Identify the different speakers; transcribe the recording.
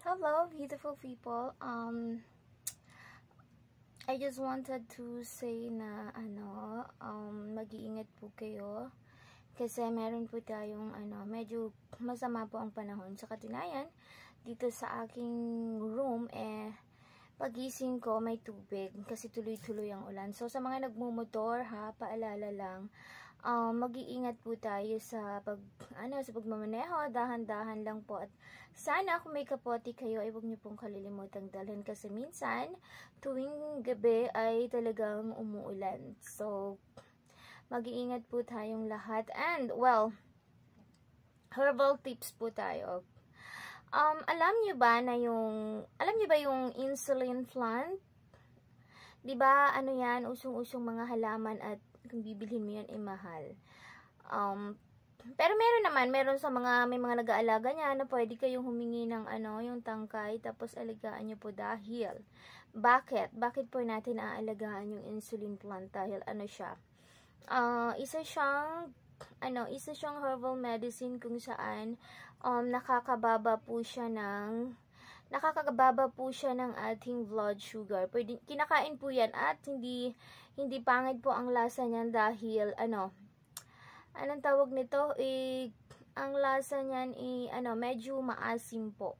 Speaker 1: Hello, beautiful people. I just wanted to say na mag-iingat po kayo kasi meron po tayong medyo masama po ang panahon. Sa katunayan, dito sa aking room pagising ko may tubig kasi tuloy-tuloy ang ulan. So sa mga nagmumotor paalala lang, mag-iingat po tayo sa pagmamaneho, dahan-dahan lang po. At sana kung may kapote kayo ay huwag niyo pong kalilimutang dalhin kasi minsan tuwing gabi ay talagang umuulan. So mag-iingat po tayong lahat. And well, herbal tips po tayo. Alam niyo ba yung insulin plant? 'Di ba yan, usong-usong mga halaman at kung bibilhin mo yan ay mahal. Pero meron sa may mga nag-aalaga niya na pwede kayong humingi ng yung tangkay tapos alagaan niyo po dahil bakit po natin aalagaan yung insulin plant dahil siya? Isa siyang herbal medicine kung saan nakakababa po siya ng ating blood sugar. Pwede kinakain po 'yan at hindi pangit po ang lasa niyan dahil anong tawag nito? Ang lasa niyan medyo maasim po.